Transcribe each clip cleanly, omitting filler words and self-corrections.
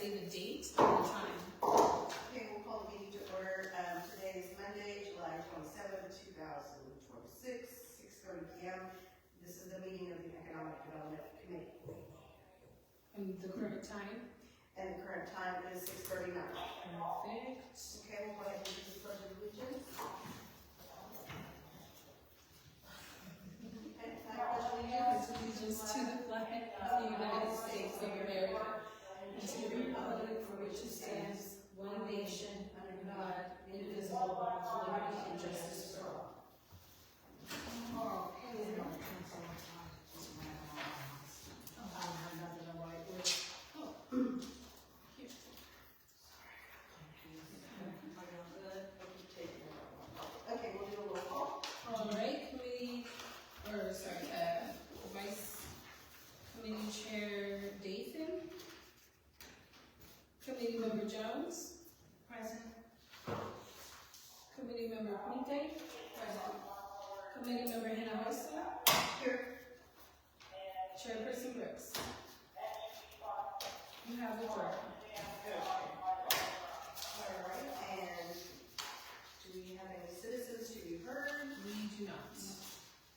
say the date and the time. Okay, we'll call the meeting to order. Today is Monday, July 27th, 2026, 6:30 p.m. This is the meeting of the Economic Development Committee. And the current time? And the current time is 6:39. Perfect. Okay, we'll go ahead and do the pledge of allegiance. Okay, I pledge allegiance Allegiance to the flag of the United States of America and to the republic for which it stands, one nation, under God, indivisible, with liberty and justice for all. Okay, we'll do a roll call. All right, Vice Committee Chair Dathan. Committee Member Jones. Present. Committee Member Puente. Present. Committee Member Hinojosa. Here. Chairperson Brooks. You have the floor. All right, and do we have any citizens to be heard? We do not.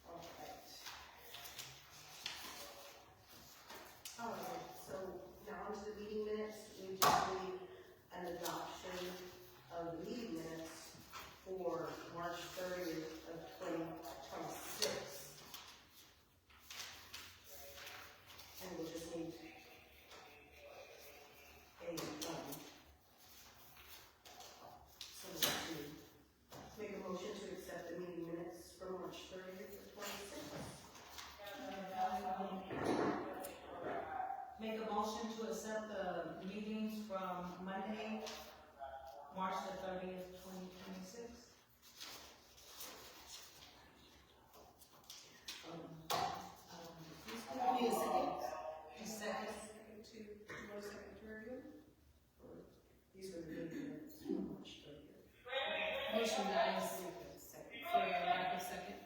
All right. All right, so now onto the meeting minutes. We just need an adoption of the meeting minutes for March 30th of 2026. And we'll just need someone to make a motion to accept the meeting minutes for March 30th of 2026. Make a motion to accept the meetings from Monday, March the 30th, 2026. Need a second? A second. These are the meeting minutes for March 30th. Motion dies for lack of second.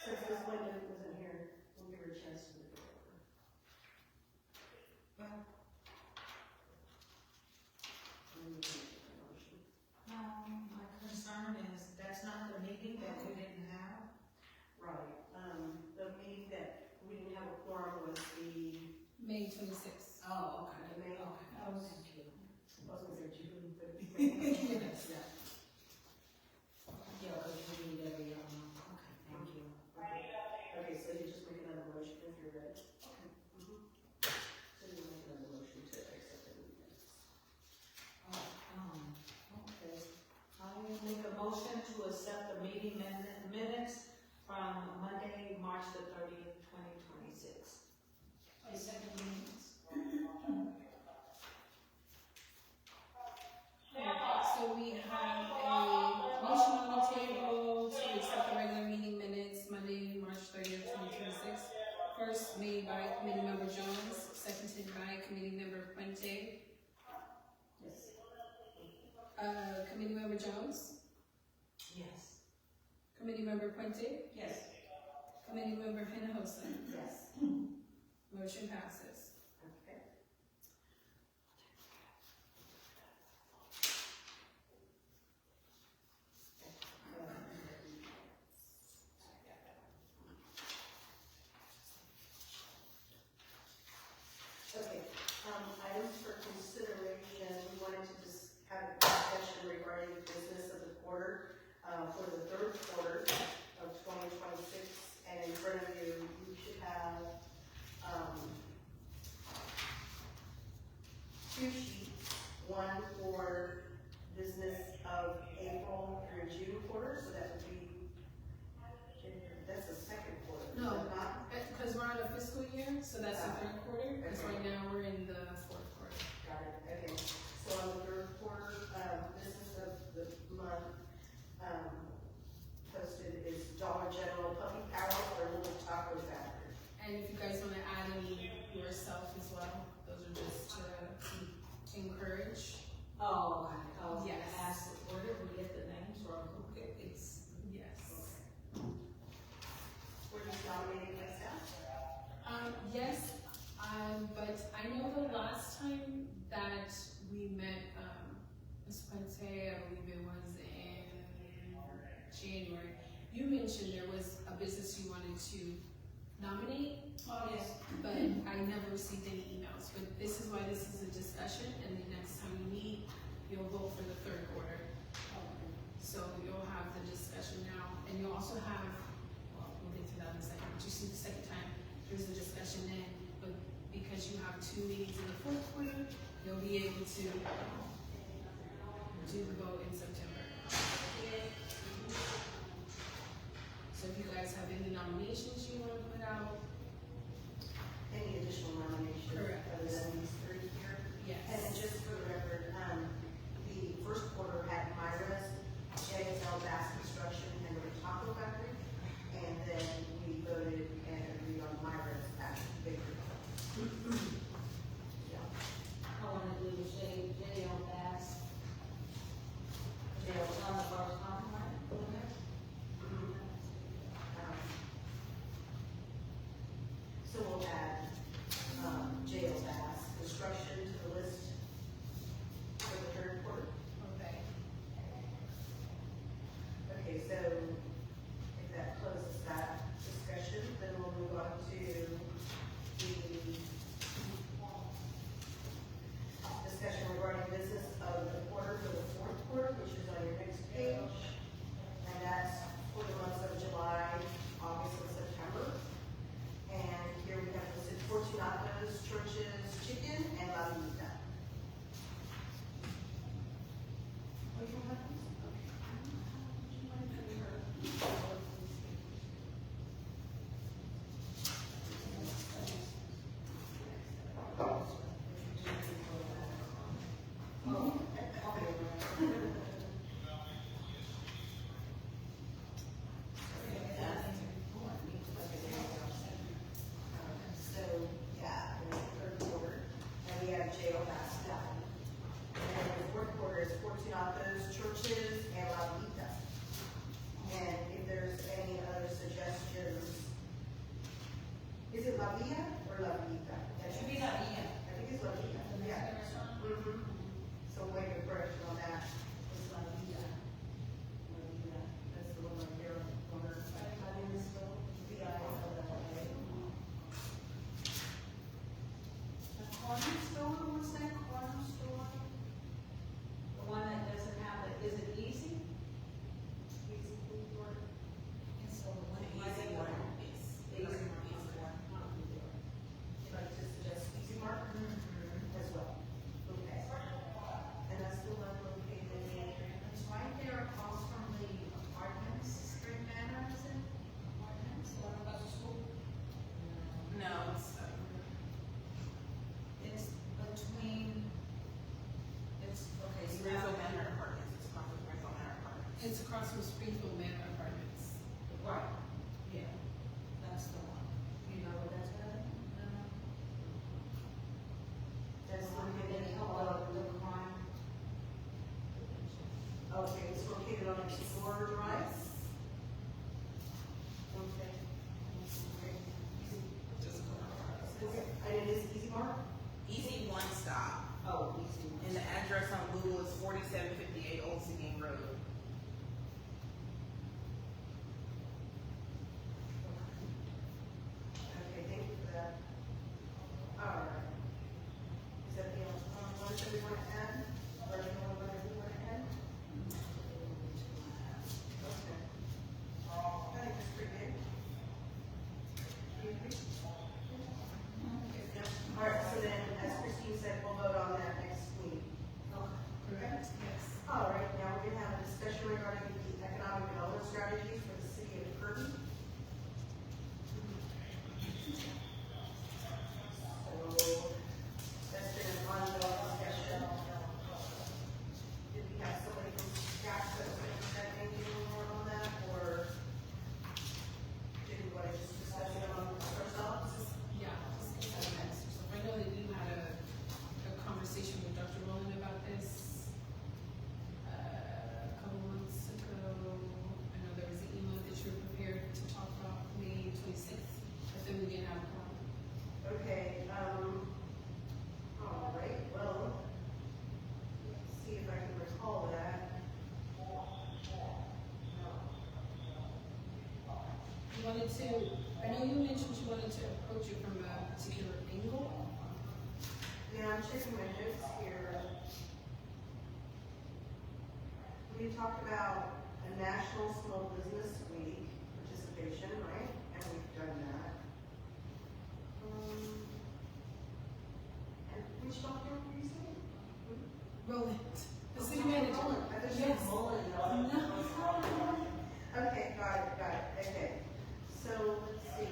Since Ms. Linda wasn't here, we'll give her a chance to look it over. My concern is that's not the meeting that we didn't have. Right, the meeting that we didn't have a quorum was the, May 26th. Oh, okay. the May, Okay. I was gonna say June, but. Yes. Yeah. Yeah, because we need every other month. Okay, thank you. Okay, so you just make another motion if you're ready. Okay. So you make another motion to accept the minutes. Okay. I make a motion to accept the meeting minutes from Monday, March the 30th, 2026. I second the minutes. So we have a motion on the table to accept the regular meeting minutes, Monday, March 30th, 2026. First made by Committee Member Jones, seconded by Committee Member Puente. Yes. Committee Member Jones, Yes. Committee Member Puente, Yes. Committee Member Hinojosa. Yes. Motion passes. Okay. Okay, items for consideration, we wanted to just have a discussion regarding the business of the quarter, for the third quarter of 2026, and in front of you, you should have, two sheets, one for business of April through June quarter, so that would be, that's the second quarter, is No. it not? Because we're on a fiscal year, so that's the third quarter, because right now we're in the fourth quarter. Got it, okay. So on the third quarter, business of the month, posted is Dollar General Puppy Power or Little Taco Factory. And if you guys want to add any yourself as well, those are just to encourage. Oh, okay. I was Yes. gonna ask, where did we get the names from? Okay, it's, Yes. We're just nominating myself. Yes, I But I know the last time that we met, Ms. Puente, I believe it was in January, you mentioned there was a business you wanted to nominate. Oh, yes. But I never received any emails, but this is why this is a discussion, and the next time we meet, you'll vote for the third quarter. So you'll have the discussion now, and you'll also have, well, we'll get to that in a second, but you see the second time, there's a discussion then, but because you have 2 meetings in the fourth quarter, you'll be able to do the vote in September. So if you guys have any nominations you wanna put out, Any additional nominations? Correct. Other than these 3 here? yes. And then just for the record, the first quarter had Myra's, JSL Bass Construction, and the Taco Factory. And then we voted and agreed on Myra's at Bakery. Yeah. I wanna do JL Bass. JL. On the first one, right? So we'll add, jail bass construction to the list for the third quarter. Okay. Okay, so if that closes that discussion, then we'll move on to the discussion regarding business of the quarter for the fourth quarter, which is on your next page. And that's for the months of July, August, and September. And here we have listed Fortunato's, Church's Chicken, and La Vida. Oh, you don't have these? So, yeah, in the third quarter, and we have jail bass done. And then the fourth quarter is Fortunato's, Churches, and La Vida. And if there's any other suggestions, is it La Vida or La Vida? It should be La Vida. I think it's La Vida, yeah. Mm-hmm. So make a correction on that. It's La Vida. La Vida, that's the one right here on the corner. My name is V-I-L-L-A. The corner store, what's that corner store? The one that doesn't have the, is it Easy? Easy Food Court? It's the one. Easy one. The Easy one. You'd like to suggest Easy Mark as well? Okay. And that's the one located in, It's right there across from the apartments, Spring Manor, is it? Apartments, or about the school? No, It's between, it's, okay, so Springfield Manor Apartments, it's called Springfield Manor Apartments. It's across from Springfield Manor Apartments. right, yeah, that's the one. You know where that's at? that's located in, The crime. okay, it's located on Explorer Drive. Okay. Just Okay, and it is Easy Mark? Easy one stop, Oh, Easy Mark. and the address on Google is 4758 Old Singing Road. Okay, thank you for that. All right. Is that the, one that we want to add? Or anyone want to add? Okay. I think that's pretty good. Do you agree? All right, so then, as Christine said, we'll vote on that next week. Correct? Yes. All right, now we're gonna have a wanted to, I know you mentioned you wanted to approach it from a particular angle. Yeah, I'm checking my notes here. We talked about a National Small Business Week participation, right? And we've done that. And which document were you saying? Roland, the city manager. I thought you Yes. said Mullen. No. Okay, got it, okay. So, let's see.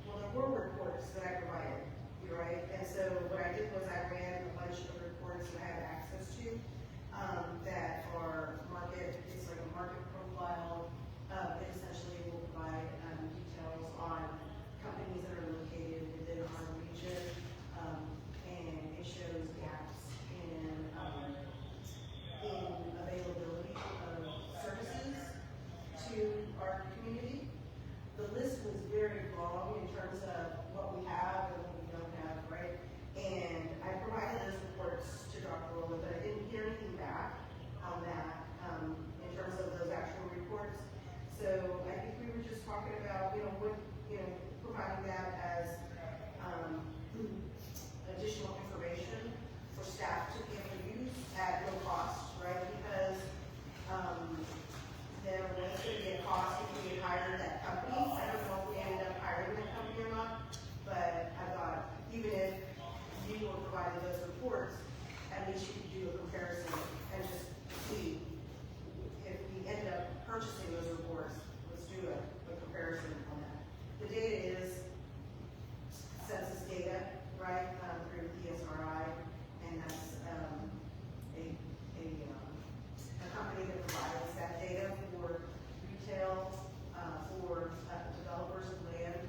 Well, there were reports that I provided, you're right, and so what I did was I ran a bunch of reports that I have access to, that are it's like a market profile, it essentially will provide, details on companies that are located within our region, and it shows gaps in availability of services to our community. The list was very long in terms of what we have and what we don't have, right? And I provided those reports to Dr. Rowland, but I didn't hear anything back on that, in terms of those actual reports. So I think we were just talking about, providing that as, additional information for staff to be able to use at no cost, right? Because, there was going to be a cost if we had hired that company. I don't know if we ended up hiring that company or not, but I thought even if you were providing those reports, at least you could do a comparison and just see if we ended up purchasing those reports. Let's do a comparison on that. The data is census data, right, through ESRI, and that's a company that provides that data for retail, for developers of land,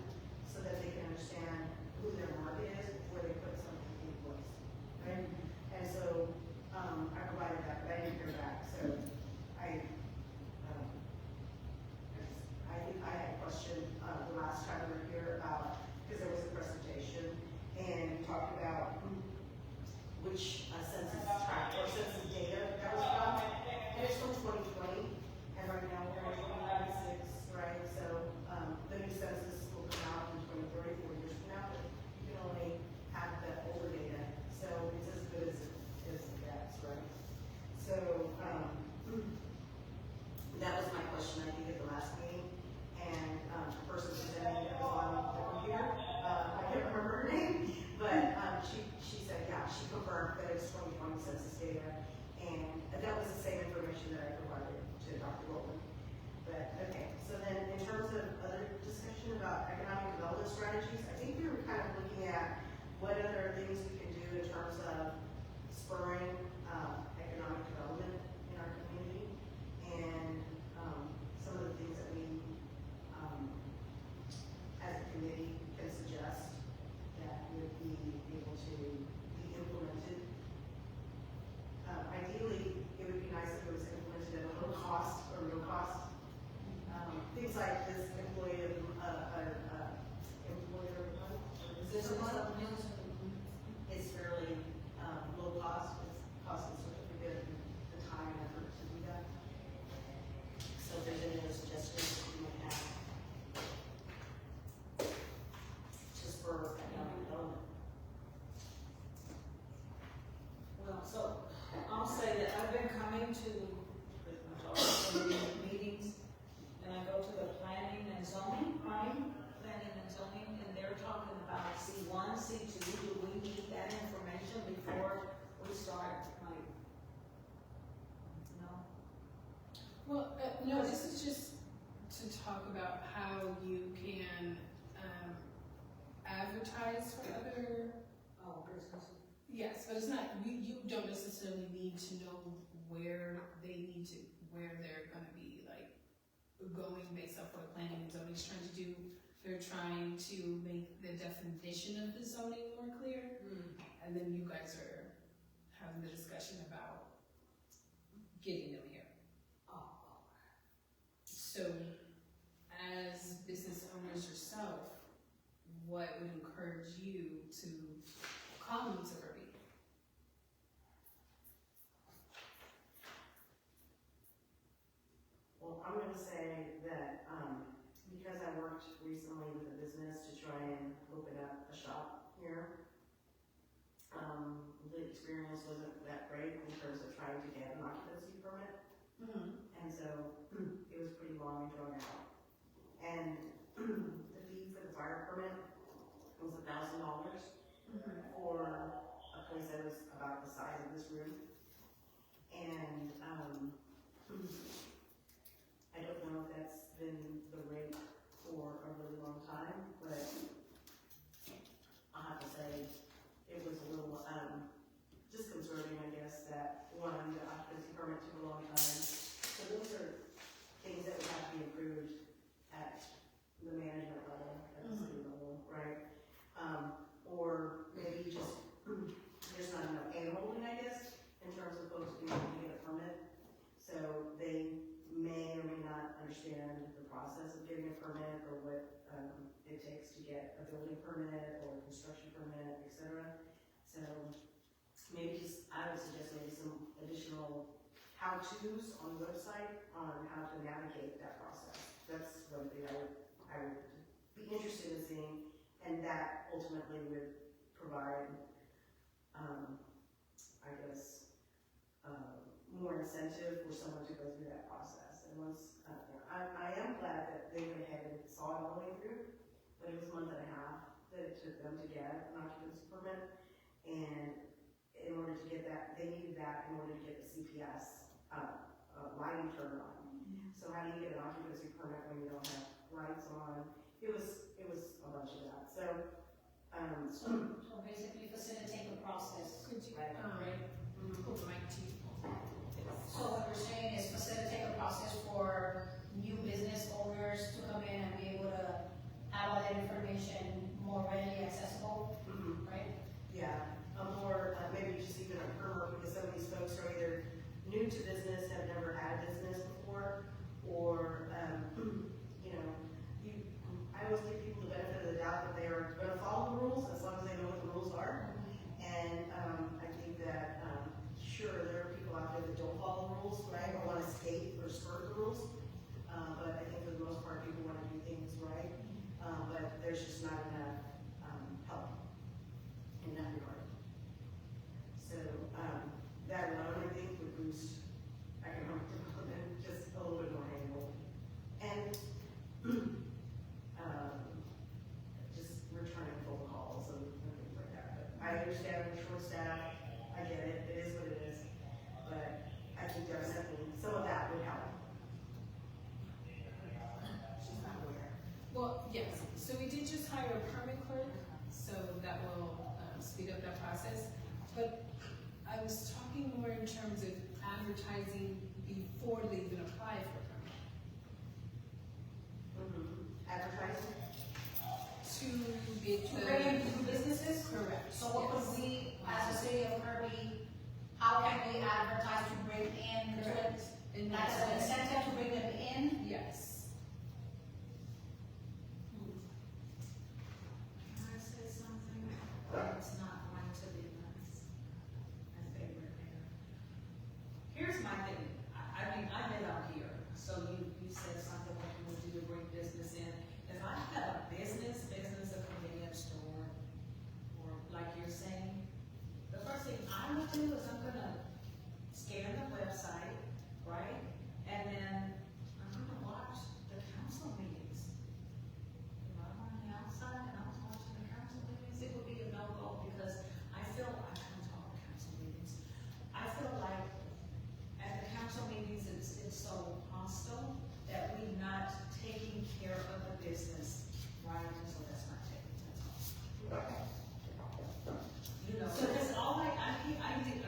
so that they can understand who their market is before they put something in place, right? And so, I provided that, but I didn't hear back, so I think I had a question, the last time we were here about, because there was a presentation, and we talked about which census tract or census data that was from, and it's from 2020, and right now we're in 2026, right? So, the new census will come out in 2030, 4 years from now, but you can only have the older data, so it's as good as it gets, right? So, that was my question, I think, at the last meeting, and, the person presenting that was on the computer, I can't remember her name, but, she said, yeah, she confirmed that it's 2020 census data, and that was the same information that I provided to Dr. Rowland. But, okay, so then in terms of other discussion about economic development strategies, I think we were kind of looking at what other things we can do in terms of spurring, economic development in our community, and, some of the things that we, as a committee can suggest that would be able to be implemented. Ideally, it would be nice if it was implemented at a low cost or no cost. Things like this employer Supplements. is fairly, low cost. It's costing significant the time and effort to do that. So if there's any other suggestions you might have, just for economic development. Well, so I'll say that I've been coming to pretty much all the meetings, and I go to the planning and zoning, and they're talking about C1, C2. Do we need that information before we start, like, no? Well, no, this is just to talk about how you can, advertise for other. Oh, businesses. Yes, but it's not, you don't necessarily need to know where they're gonna be, like, going based off what planning and zoning is trying to do. They're trying to make the definition of the zoning more clear, and then you guys are having the discussion about getting them here. Oh. So, as business owners yourself, what would encourage you to come to Kirby? I'm gonna say that, because I worked recently with a business to try and open up a shop here, the experience wasn't that great in terms of trying to get an occupancy permit. And so, it was pretty long and drawn out. And the fee for the fire permit was $1,000 for a place that was about the size of this room. And, I don't know if that's been the rate for a really long time, but I'll have to say, it was a little, disconcerting, I guess, that one, the occupancy permit took a long time. So those are things that would have to be improved at the management level, at the city level, right? Or maybe just, there's not enough hand-holding, I guess, in terms of folks being able to get a permit. So they may or may not understand the process of getting a permit, or what, it takes to get a building permit, or a construction permit, et cetera. So maybe just, I would suggest maybe some additional how-tos on the website on how to navigate that process. That's one thing I would be interested in seeing, and that ultimately would provide, I guess, more incentive for someone to go through that process. And once, I am glad that they went ahead and saw it all the way through, but it was a month and a half that it took them to get an occupancy permit. And in order to get that, they needed that in order to get the CPS, lighting turned on. So how do you get an occupancy permit when you don't have lights on? It was a bunch of that. So, So basically facilitate the process. Could you, Right. hold the mic to you. So what you're saying is facilitate the process for new business owners to come in and be able to have all that information more readily accessible, right? yeah, or maybe just even a permit, because some of these folks are either new to business, have never had a business before, or, you know, I always give people the benefit of the doubt that they are gonna follow the rules, as long as they know what the rules are. And, I think that, sure, there are people out there that don't follow the rules, right, or wanna skate or skirt the rules. But I think for the most part, people wanna do things right, but there's just not enough, help in that regard. So, that alone, I think, would boost economic development, just a little bit more handle. And, just returning phone calls and things like that. But I understand we're short-staffed, I get it, it is what it is, but I think definitely some of that would help. She's not aware. Well, yes, so we did just hire a permit clerk, so that will speed up that process. But I was talking more in terms of advertising before they even apply for a permit. Advertising? To get To bring in new businesses? Correct. So what yes. could we, as a city of Kirby, how can we advertise to bring in, Correct. And like as an incentive to bring them in? yes. Can I say something? It's not going to be nice. My favorite mayor. Here's my thing, I mean, I live out here, so you said something what you would do to bring business in. If I have a business, a convenience store, or like you're saying, the first thing I would do is I'm gonna scan the website, right? And then I'm gonna watch the council meetings. If I'm on the outside and I was watching the council meetings, it would be a no-go, because I feel, I come to all the council meetings. I feel like at the council meetings, it's so hostile that we're not taking care of the business, right? So that's my take, that's all. You know, so that's all I need,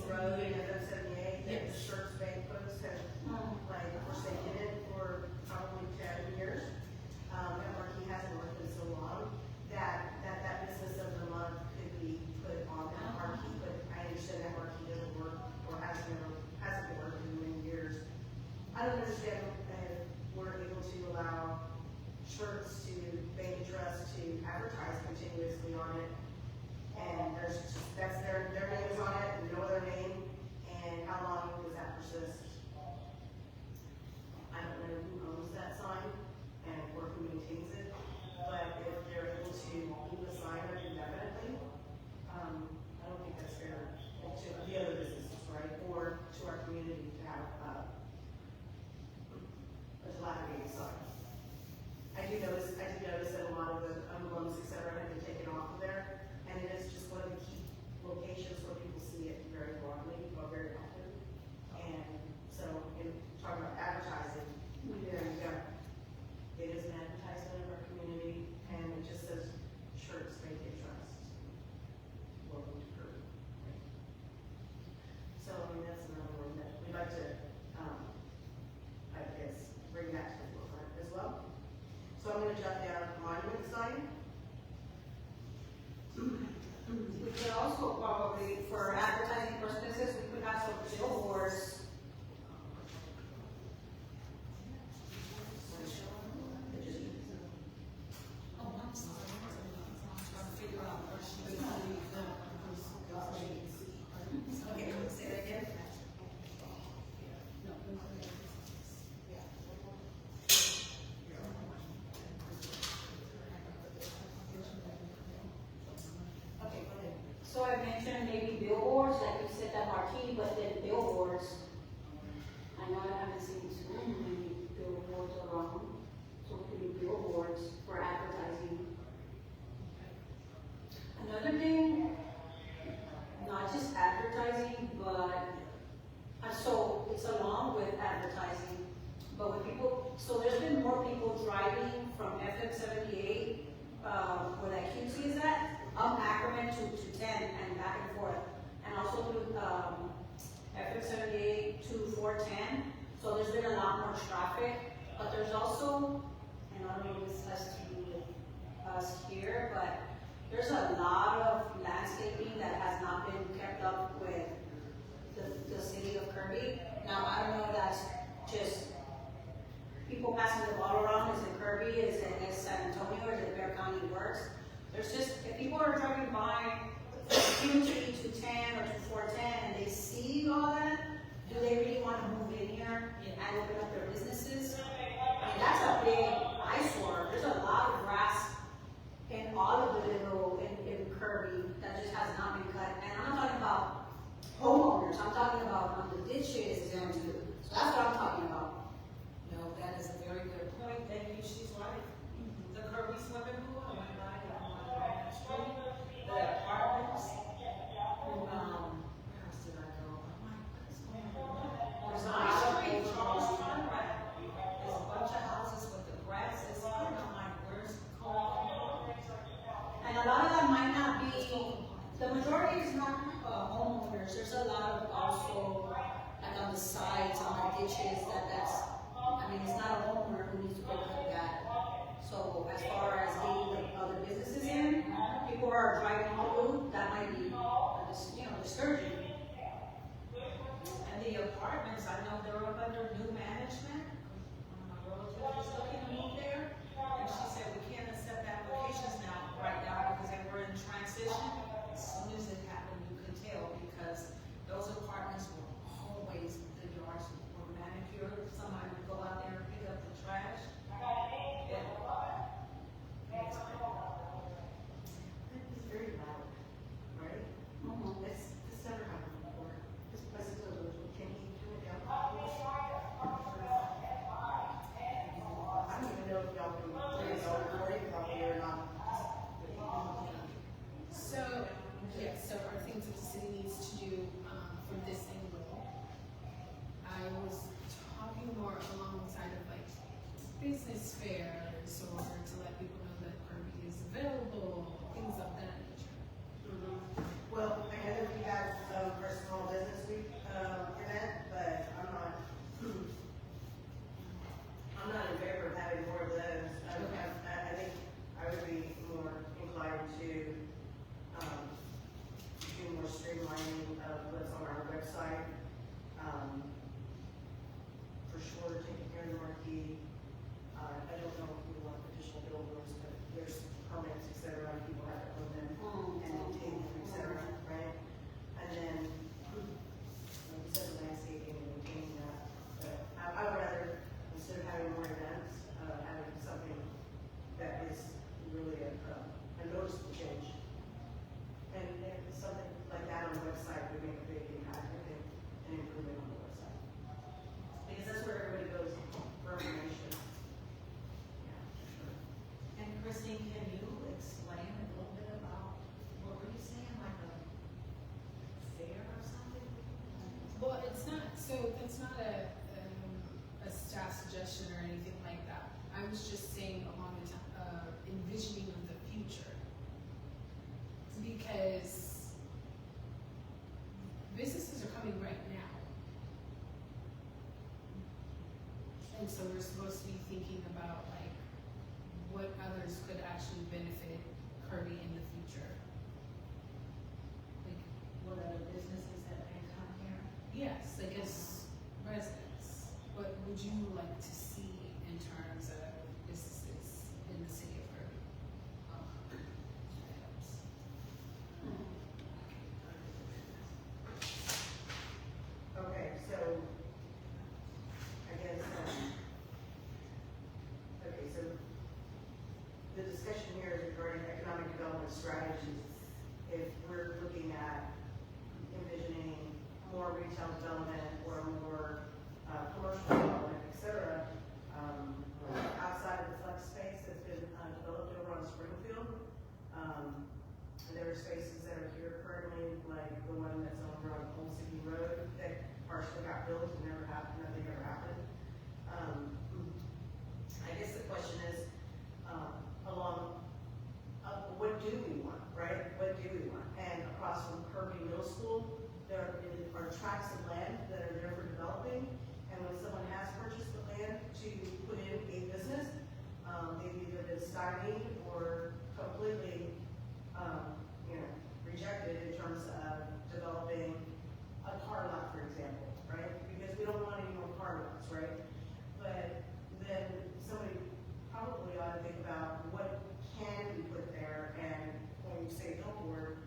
Road and FM 78, that the Yes. Shirts Bank folks have, like, forsaken it for probably 10 years. That marquee hasn't worked in so long, that business of the month could be put on that marquee, but I understand that marquee doesn't work, or hasn't been working in many years. I don't understand if we're able to allow Shirts to Bank and Trust to advertise continuously on it, and that's their name is on it, and no other name, and how long does that persist? I don't know who owns that sign, or who maintains it, but if they're able to leave a sign up indefinitely, I don't think that's fair to the other businesses, right, or to our community to have, a dilapidated sign. I did notice that a lot of the emblems, et cetera, have been taken off of there, and it is just one of the key locations where people see it very broadly, or very often. And so, in talking about advertising, there you go. It is an advertisement of our community, and it just says, Shirts Bank and Trust. Welcome to Kirby. So, I mean, that's another one that we'd like to, I guess, bring that to the forefront as well. So I'm gonna jot down monument sign. We could also probably, for advertising purposes, we could have some billboards. Oh, I'm sorry. I'm trying to figure out where she is. Okay, say that again. Okay, go ahead. So I mentioned maybe billboards, like you said, that marquee, but then billboards. I know I haven't seen too many billboards around, so it could be billboards for advertising. Another thing, not just advertising, but, so it's along with advertising, but when people, so there's been more people driving from FM 78, where that QT is at, up Ackerman to 10 and back and forth, and also through, FM 78 to 410, so there's been a lot more traffic, but there's also, and I don't know if this has to do with us here, but there's a lot of landscaping that has not been kept up with the city of Kirby. Now, I don't know if that's just people passing the ball around, is it Kirby, is it San Antonio, or is it Bear County Works? There's just, if people are driving by QT to 10 or to 410 and they see all that, do they really want to move in here and open up their businesses? I mean, that's a big eyesore. There's a lot of grass in all of the little, in Kirby, that just has not been cut. And I'm not talking about homeowners, I'm talking about on the ditches and, so that's what I'm talking about. No, that is a very good point. Thank you, she's right. The Kirby swimming pool, I went by it on Grand Street, the apartments. Where else did I go? I'm like, what is going on? There's a My lot of street, people- Charles Conrad, there's a bunch of houses with the grass is on, I'm like, where's the cold? And a lot of that might not be, the majority is not homeowners, there's a lot of also, like on the sides, on the ditches, that's, I mean, it's not a homeowner who needs to go cut that. So as far as getting the other businesses in, people are driving through, that might be, discouraging. And the apartments, I know they're up under new management. My relative is looking to move there, and she said we can't accept applications right now because they were in transition. As soon as it happened, you could tell because those apartments were always, the yards were manicured. Somebody would go out there and pick up the trash. Yeah. It's very loud, right? This never sure taking care of the marquee. I don't know if we want additional billboards, but there's permits, et cetera, and people have to own them and maintain them, et cetera, right? And then, like you said, landscaping and maintaining that. But I would rather, instead of having more events, having something that is really a noticeable change. And if something like that on the website would make a big impact, I think, an improvement on the website. Because that's where everybody goes for information. Yeah, for sure. And Christine, can you explain a little bit about, what were you saying, like a fair or something? Well, it's not, so that's not a staff suggestion or anything like that. I was just saying along the envisioning of the future. Because businesses are coming right now. And so we're supposed to be thinking about like what others could actually benefit Kirby in the future. Like, What other businesses that may come here? yes, like as residents, what would you like to see in terms of businesses in the city of Kirby? Okay, so, I guess, okay, so the discussion here is regarding economic development strategies. If we're looking at envisioning more retail development or more commercial development, et cetera, outside of the flex space that's been developed over on Springfield, there are spaces that are here currently, like the one that's over on Old City Road that partially got built and never happened, nothing ever happened. I guess the question is, what do we want, right? What do we want? And across from Kirby Middle School, there are tracts of land that are there for developing, and when someone has purchased the land to put in a business, they've either been stymied or completely, rejected in terms of developing a car lot, for example, right? Because we don't want any more car lots, right? But then somebody probably ought to think about what can we put there, and when you say billboard,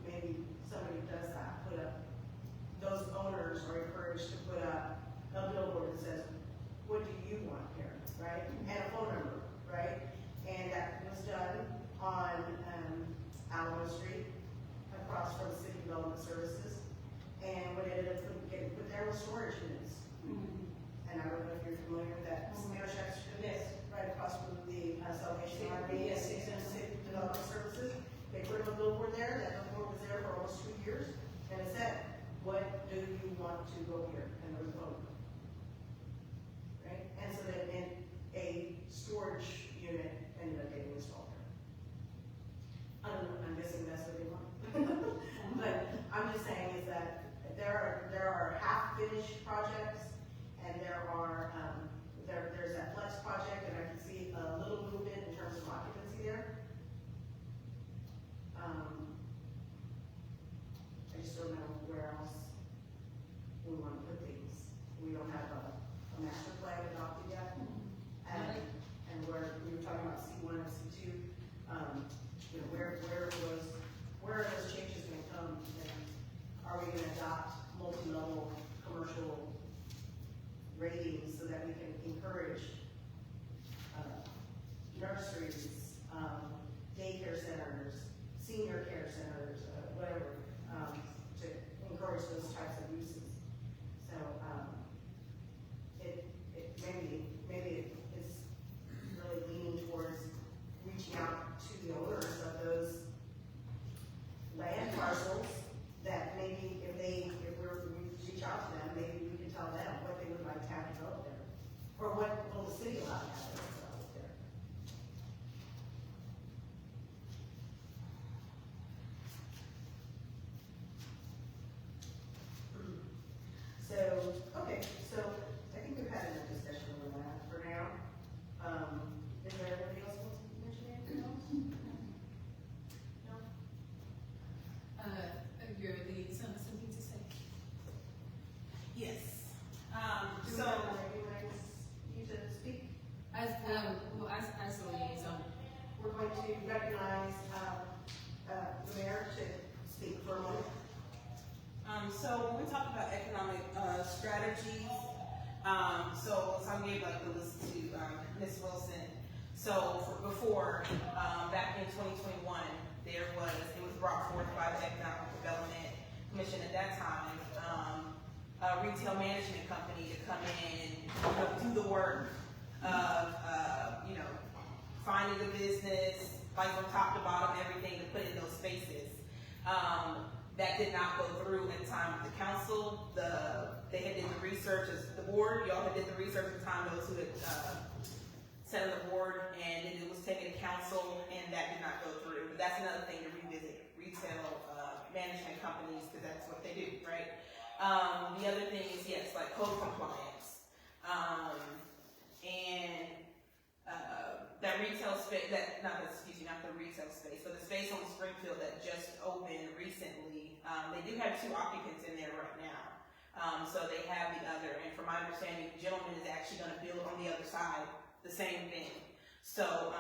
maybe somebody does that, put up, those owners are encouraged to put up a billboard that says, what do you want here, right? And a phone number, right? And that was done on, Alamo Street, across from City Development Services. And what ended up getting put there was storage units. And I don't know if you're familiar with that intersection. Yes. Right across from the Salvation Army and City Development Services. They put up a billboard there. That billboard was there for almost 2 years. And it said, what do you want to go here? And there was a phone. Right? And so then a storage unit ended up getting installed there. I don't know, I'm guessing that's what they want. But I'm just saying is that there are half-finished projects, and there's that flex project, and I can see a little movement in terms of occupancy there. I just don't know where else we want to put things. We don't have a master plan adopted yet. And where we were talking about C1 and C2, where are those changes gonna come? And are we gonna adopt multi-level commercial ratings so that we can encourage nurseries, daycare centers, senior care centers, whatever, to encourage those types of uses? So, maybe it's really leaning towards reaching out to the owners of those land parcels that maybe if we reach out to them, maybe we can tell them what they would like to have developed there. Or what will the city allow to have developed there. So, okay, so I think we've had enough discussion on that for now. Is there anybody else wants to mention anything else? No? Your liaison has something to say? Yes. Do we So, have a So when we talk about economic strategies, so I gave like the list to Ms. Wilson. So before, back in 2021, it was brought forth by the Economic Development Commission at that time, a retail management company to come in and do the work of, finding a business, like from top to bottom, everything to put in those spaces. That did not go through at the time with the council. They had did the research as the board, y'all had did the research at the time, those who had sat on the board, and then it was taken to council, and that did not go through. But that's another thing to revisit retail management companies, because that's what they do, right? The other thing is, yes, like code compliance. That retail space, not the retail space, but the space on Springfield that just opened recently, they do have 2 occupants in there right now. So they have the other, and from my understanding, the gentleman is actually gonna build on the other side, the same thing. So,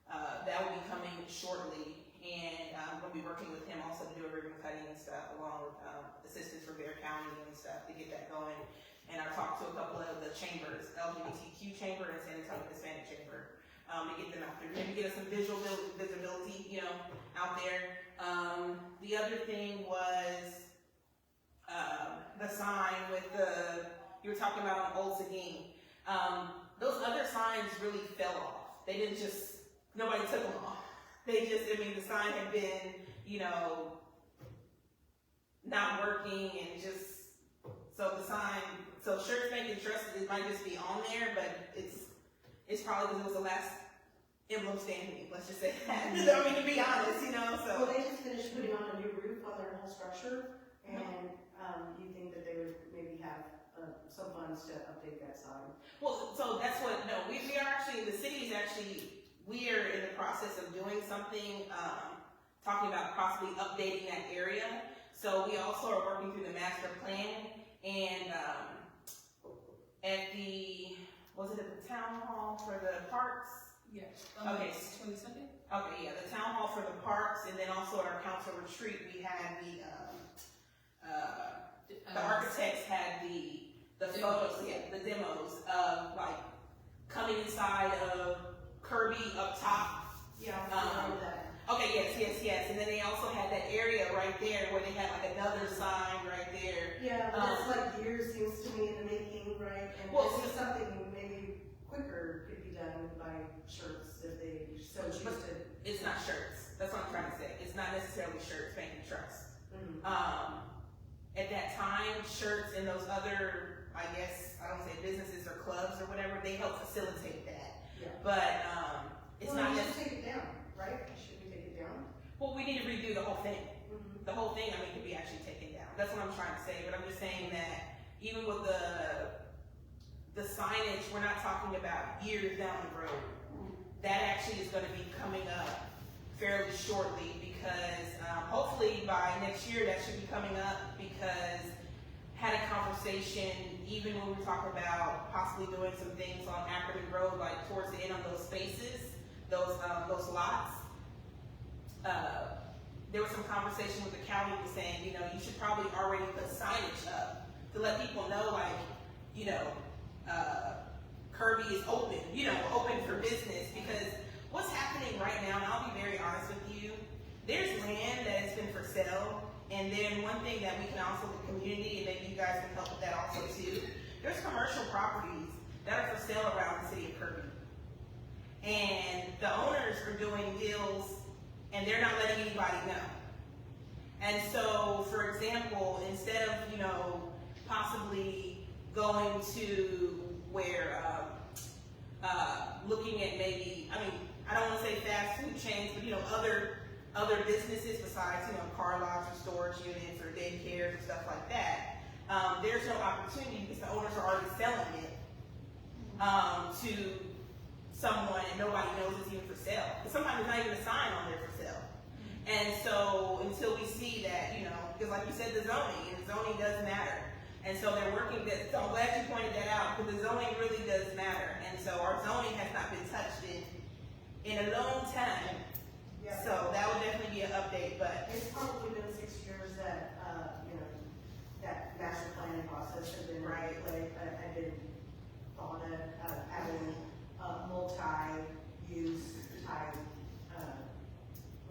that will be coming shortly, and I'm gonna be working with him also to do a ribbon cutting and stuff, along with, assistance from Bear County and stuff to get that going. And I talked to a couple of the chambers, LGBTQ chamber and San Antonio Hispanic chamber, to get them out there, maybe get us some visibility, out there. The other thing was, the sign with you were talking about on Old Seguin. Those other signs really fell off. They didn't nobody took them off. The sign had been, not working and so Shirts Making Trusted, it might just be on there, but it's probably because it was the last emblem standing, let's just say that. To be honest, so. Well, they just finished putting on a new roof on their whole structure, and you think that they would maybe have some funds to update that sign? Well, so that's what, no, we are actually, the city is actually, we are in the process of doing something, talking about possibly updating that area. So we also are working through the master plan, and at the town hall for the parks? Yes. Okay. 22nd? Okay, yeah, the town hall for the parks, and then also at our council retreat, we had the architects had the photos, the demos of like coming inside of Kirby up top. Yeah, I remember that. Okay, yes. And then they also had that area right there where they had like another sign right there. Yeah, but that's like years seems to me in the making, right? And this is something maybe quicker could be done by Shirts if they so choose to. It's not Shirts. That's what I'm trying to say. It's not necessarily Shirts Making Trust. Mm-hmm. At that time, Shirts and those other, I guess, I don't say businesses or clubs or whatever, they help facilitate that. Yeah. But it's not just necessarily. take it down, right? Should we take it down? Well, we need to redo the whole thing. Mm-hmm. The whole thing, could be actually taken down. That's what I'm trying to say. But I'm just saying that even with the signage, we're not talking about years down the road. That actually is going to be coming up fairly shortly, because hopefully by next year that should be coming up, because had a conversation even when we talk about possibly doing some things on Ackerman Road, like towards the end of those spaces, those lots. There was some conversation with the county was saying, you should probably already put signage up to let people know, like, Kirby is open, open for business, because what's happening right now, and I'll be very honest with you, there's land that has been for sale, and then one thing that we can also, the community, and maybe you guys can help with that also too, there's commercial properties that are for sale around the city of Kirby. And the owners are doing deals, and they're not letting anybody know. And so, for example, instead of, possibly going to where, looking at maybe, I don't want to say fast food chains, but other businesses besides, car lots or storage units or daycares and stuff like that, there's no opportunity because the owners are already selling it to someone and nobody knows it's even for sale. Because sometimes there's not even a sign on there for sale. And so until we see that, because like you said, the zoning does matter. And so they're working that, so I'm glad you pointed that out, because the zoning really does matter. And so our zoning has not been touched in a long time. Yeah. So that would definitely be an update, but It's probably been 6 years that, the, having, multi-use type,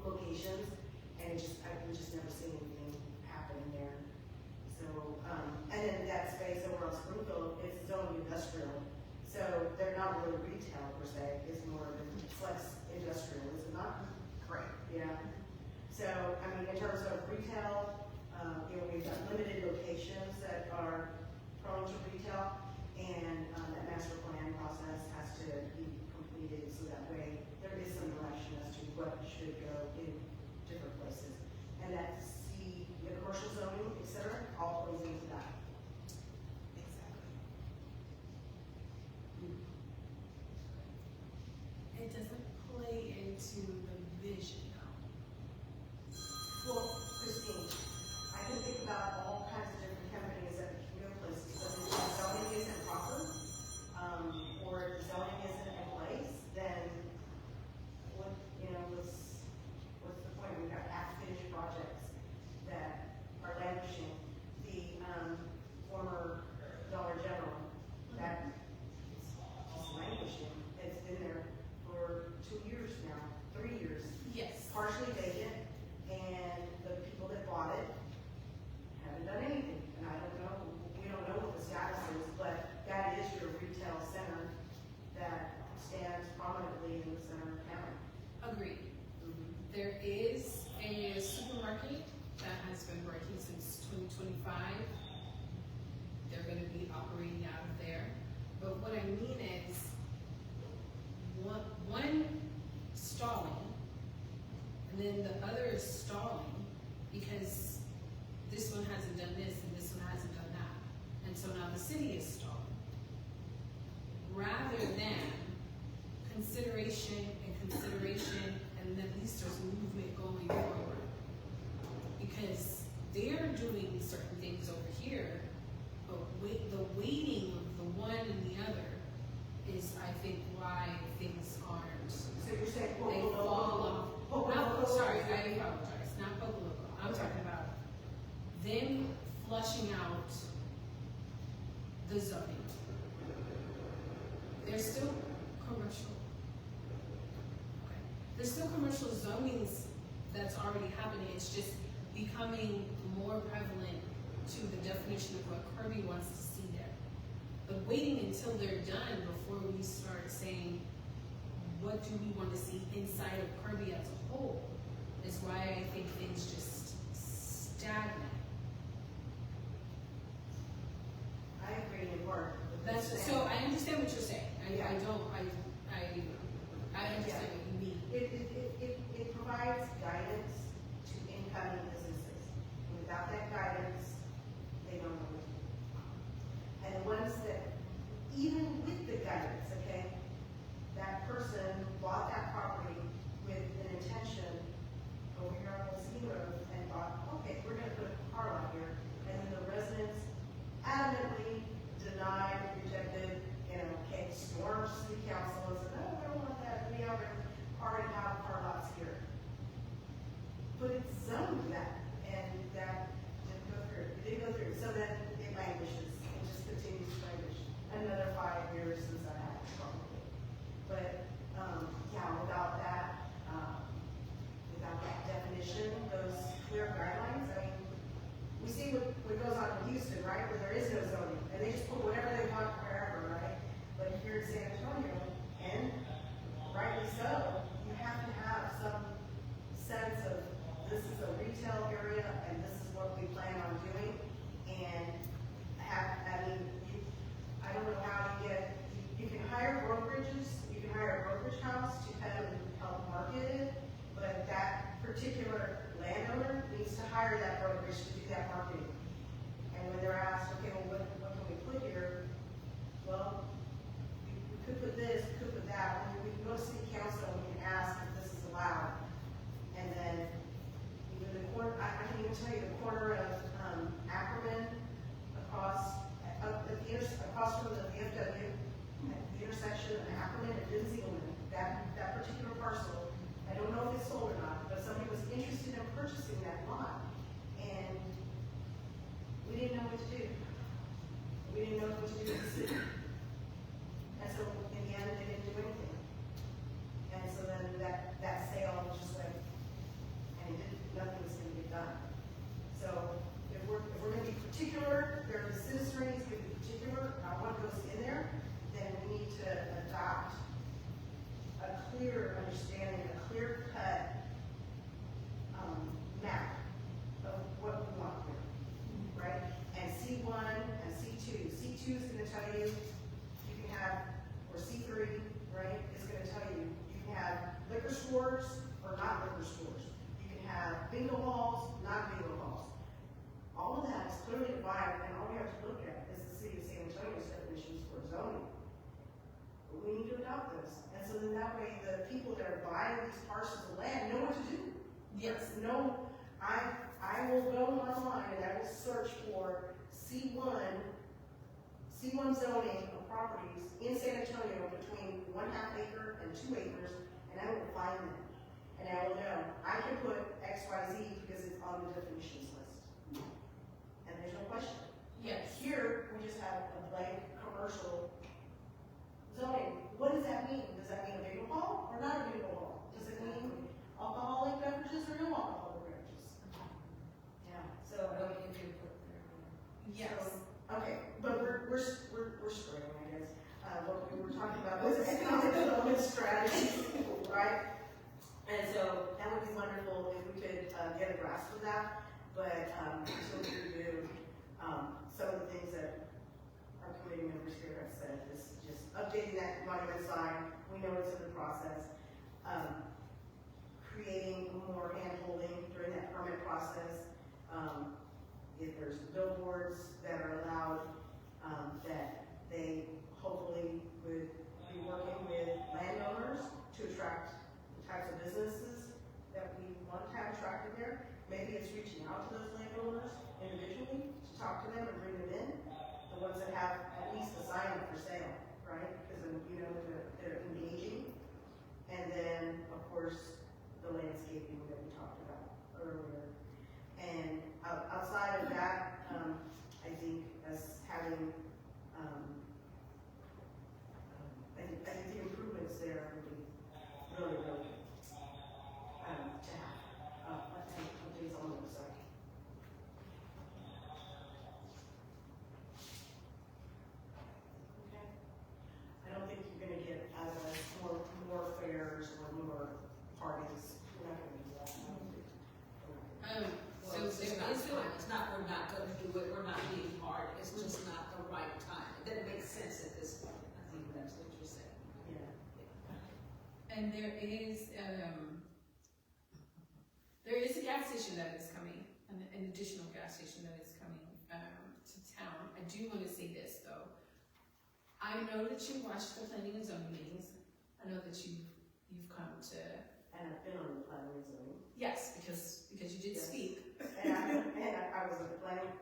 locations, and we just never seen anything happen there. So, and then that space over on Springfield, it's zoned industrial, so they're not really retail per se, it's more of a flex industrial, is it not? Correct. Yeah. So, I mean, in terms of retail, we've got limited locations that are prone to retail, and, that master plan process has to be completed, so that way there is some direction as to what should go in different places. And that the commercial zoning, et cetera, all plays into that. Exactly. It doesn't play into the vision though. Well, Christine, I can think about all kinds of different companies that can go places, but if the zoning isn't proper, or if the zoning isn't in place, then what, what's the point? We've got half-finished projects that are languishing. The, former Dollar General, that is languishing, it's been there for 2 years now, 3 years. Yes. Partially vacant, and the people that bought it haven't done anything, and we don't know what the status is, but that is your retail center that stands prominently in the center of town. Agreed. There is a supermarket that has been working since 2025. They're gonna be operating out of there. But what I mean is, one stalling, and then the other is stalling, because this one hasn't done this and this one hasn't done that. And so now the city is stalling. Rather than consideration, and at least there's movement going forward. Because they're doing certain things over here, but the weighting of the one and the other is, I think, why things aren't. So you're saying, They fall off. Not, sorry, I apologize, not Pocoloco. I'm talking about them flushing out the zoning. There's still commercial. Okay. There's still commercial zonings that's already happening. It's just becoming more prevalent to the definition of what Kirby wants to see there. But waiting until they're done before we start saying, what do we want to see inside of Kirby as a whole, is why I think things just stagnate. I agree in part. That's, so I understand what you're saying. I understand what you mean. It provides guidance to incoming businesses. Without that guidance, they don't know what to do. And the ones that, even with the guidance, okay, that person bought that property with an intention over here on the Ski Road and thought, okay, we're gonna put a car lot here. And then the residents adamantly denied, rejected, okay, stormed city council and said, no, we don't want that, we already have car lots here. But it's zoned that, and that didn't go through, it didn't go through, so then it languishes, it just continues to languish. Another 5 years since I had it probably. But, yeah, without that definition, those clear guidelines, I mean, we see what goes on in Houston, right, where there is no zoning, and they just put whatever they want wherever, right? But if you're in San Antonio, and rightly so, you have to have some sense of, this is a retail area, and this is what we plan on doing, and I don't know how you can hire brokerages, you can hire a brokerage house to come and help market it, but that particular landowner needs to hire that brokerage to do that marketing. And when they're asked, okay, well, what can we put here? Well, we could put this, we could put that, and we can go to city council and we can ask if this is allowed. And then, even the corner, I can even tell you the corner of, Ackerman, across from the VFW, at the intersection of Ackerman and Dinzielman, that particular parcel, I don't know if it's sold or not, but somebody was interested in purchasing that lot, and we didn't know what to do. We didn't know what to do with the city. what goes in there, then we need to adopt a clear understanding, a clear cut, map of what we want here, right? And C1 and C2. C2 is gonna tell you, you can have, or C3, right, is gonna tell you, you can have liquor stores or not liquor stores. You can have bingo halls, not bingo halls. All of that is clearly divided, and all we have to look at is the city of San Antonio's definitions for zoning. But we need to adopt this, and so then that way the people that are buying these parcels of land know what to do. Yes. No, I will go online and I will search for C1 zoning of properties in San Antonio between 1/2 acre and 2 acres, and I will find them. And I will know, I can put XYZ because it's on the definitions list. And there's no question. Yes. Here, we just have a blank commercial zoning. What does that mean? Does that mean a bingo hall or not a bingo hall? Does it mean alcoholic beverages or no alcoholic beverages? Yeah, so. Yes. Okay, but we're straying, I guess. What we were talking about was economic development strategy, right? And so that would be wonderful if we could get a grasp of that, but until we do, some of the things that our committee members here have said is just updating that monument sign. We know it's in the process. Creating more hand-holding during that permit process. If there's billboards that are allowed, that they hopefully would be working with landowners to attract the types of businesses that we want to have attracted there. Maybe it's reaching out to those landowners individually to talk to them and bring them in. The ones that have at least a sign up for sale, right? Because you know they're engaging. And then, of course, the landscaping that we talked about earlier. And outside of that, I think us having, I think the improvements there would be really, really to have. Updates on the website. Okay. I don't think you're gonna get out of us more fairs or more parties. We're not gonna do that. I don't think. Well, it's just not time, it's not, we're not gonna do it, we're not being hard, it's just not the right time. It doesn't make sense at this point, I think that's what you're saying. Yeah. And there is a gas station that is coming, an additional gas station that is coming to town. I do want to say this though. I know that you watched the planning and zoning meetings. I know that you've come to. And I've been on the planning and zoning. Yes, because you did Yes. speak. And I was on the planning,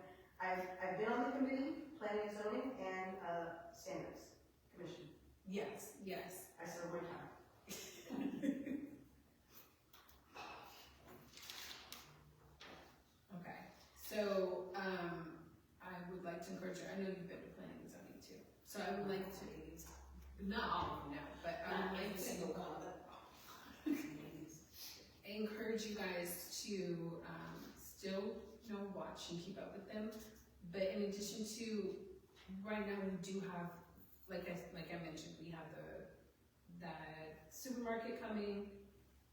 I've been on the committee, planning and zoning, and standards commission. Yes, yes. I served my time. Okay. So I would like to encourage you. I know you've been to planning and zoning too. So I would like to, not all of them now, but I would like to encourage you guys to still watch and keep up with them. But in addition to, right now we do have, like I mentioned, we have that supermarket coming.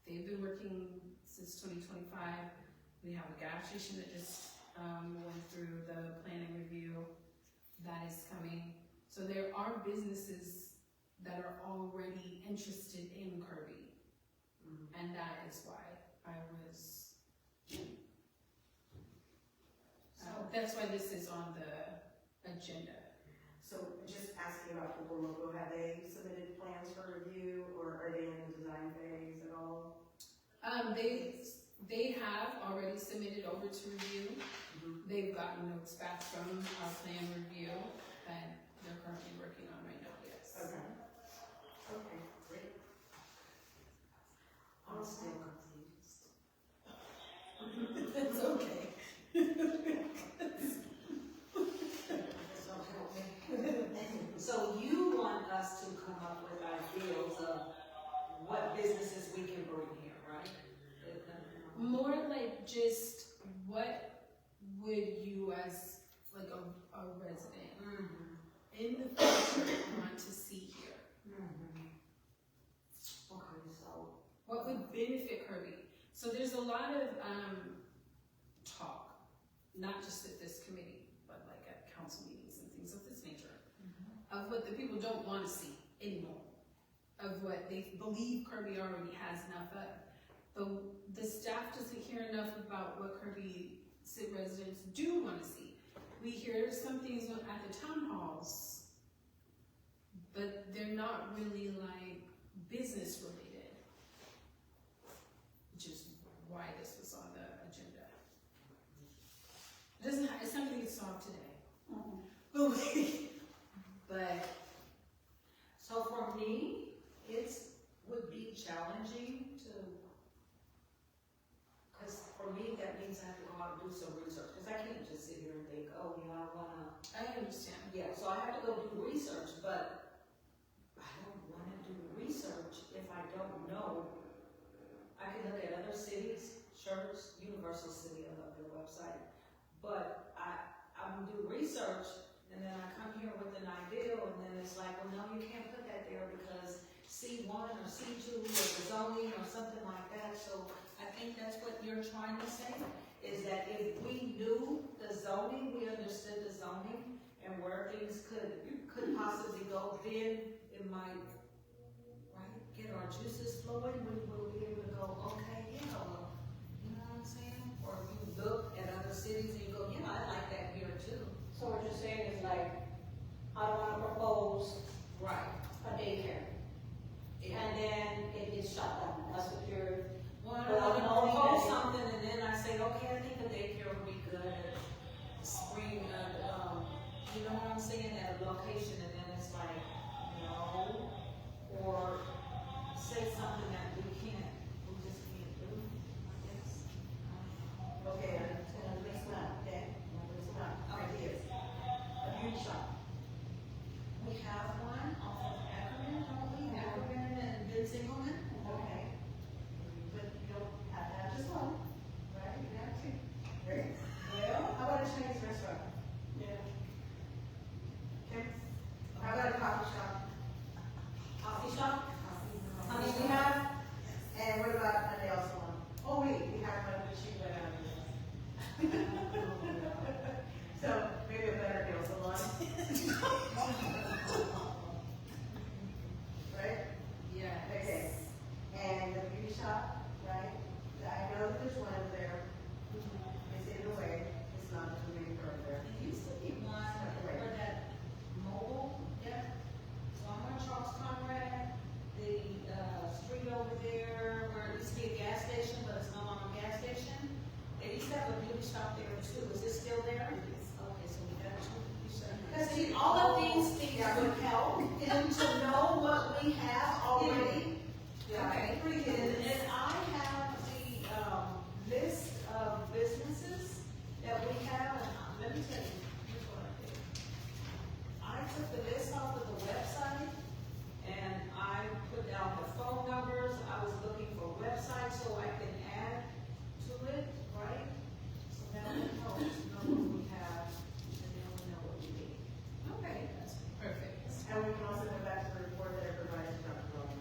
They've been working since 2025. We have a gas station that just went through the planning review. That is coming. So there are businesses that are already interested in Kirby. And that is why I was, that's why this is on the agenda. So just asking about the board logo, have they submitted plans for review, or are they in the design phase at all? They have already submitted over to review. They've gotten notes back from our plan review that they're currently working on right now, yes. Okay. Okay, great. I'm still confused. It's okay. So you want us to come up with ideals of what businesses we can bring here, right? More like just what would you as like a resident in the future want to see here? Okay, so, What would benefit Kirby? So there's a lot of talk, not just at this committee, but like at council meetings and things of this nature, of what the people don't want to see anymore, of what they believe Kirby already has enough of. The staff doesn't hear enough about what Kirby city residents do want to see. We hear some things at the town halls, but they're not really like business related, which is why this was on the agenda. It doesn't, it's something that's solved today. But, so for me, would be challenging to, cause for me, that means I have to go out and do some research, cause I can't just sit here and think, oh, I wanna. I understand. Yeah, so I have to go do research, but I don't wanna do research if I don't know. I can look at other cities, Shirts, Universal City, I love their website, but I'm gonna do research, and then I come here with an idea, and then it's like, well, no, you can't put that there because C1 or C2 or the zoning or something like that. So I think that's what you're trying to say, is that if we knew the zoning, we understood the zoning and where things could possibly go, then it might, right, get our juices flowing. We will be able to go, okay, yeah, well, you know what I'm saying? Or if you look at other cities and you go, yeah, I like that here too. So what you're saying is like, I don't wanna propose Right. a daycare, Yeah. and then it gets shut down, that's what you're, Well, I Well, don't knowing propose that- something and then I say, okay, I think a daycare would be good at spring, you know what I'm saying, at a location, and then it's like, no, or say something that we just can't do, I guess. Okay, it's not, okay, it's not, ideas. A beauty shop. We have one off of Ackerman, don't we? Ackerman and Benzingleman. Okay. But you don't have to have just one, right? You have two. Right? Well, how about a Chinese restaurant? yeah. Okay. How about a coffee shop? Coffee shop? I mean, we have, and what about a nail salon? Oh, wait, we have one which you went out of. So, maybe a better nail salon. Right? yeah. Okay. And the beauty shop, right? I know that there's one over there. It's in the way, it's not the main thoroughfare. There used to be one where that mobile, so I'm on Charles Conrad, the, street over there where it used to be a gas station, but it's no longer a gas station. They used to have a beauty shop there too, is it still there? Okay, so we got two beauty shops. Because see, all of these things would help him to know what we have already. Okay, pretty good. And I have the, list of businesses that we have, and let me tell you, here's what I did. I took the list off of the website, and I put down the phone numbers, I was looking for websites so I can add to it, right? So now we know what we have, and then we know what we need. Okay, that's perfect. And we can also go back to the report that I provided to Dr. Rowland.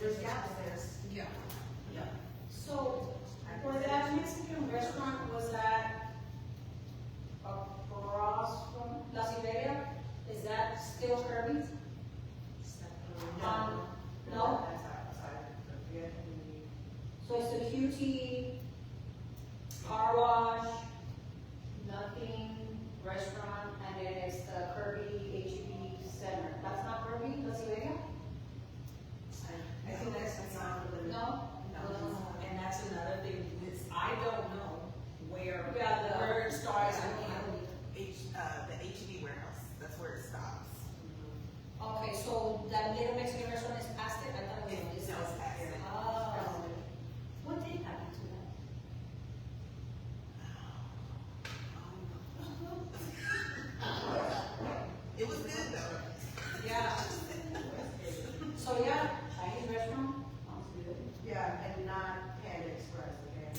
There's gaps there. Yeah. So, for that Mexican restaurant, was that across from La Siberia? Is that still Kirby's? No? That's outside. Yeah, So it's the QT, car wash, nothing, restaurant, and then it's the Kirby HEB Center. That's not Kirby, La Siberia? I think that's not the. No? And that's another thing, is I don't know where, Yeah, where it starts. The HEB warehouse, that's where it stops. Okay, so that little Mexican restaurant is past it? I thought it was. No, it's past it. Oh. What did happen to that? It was good though. Yeah. So yeah, Chinese restaurant, sounds good. Yeah, and not Panda Express, okay?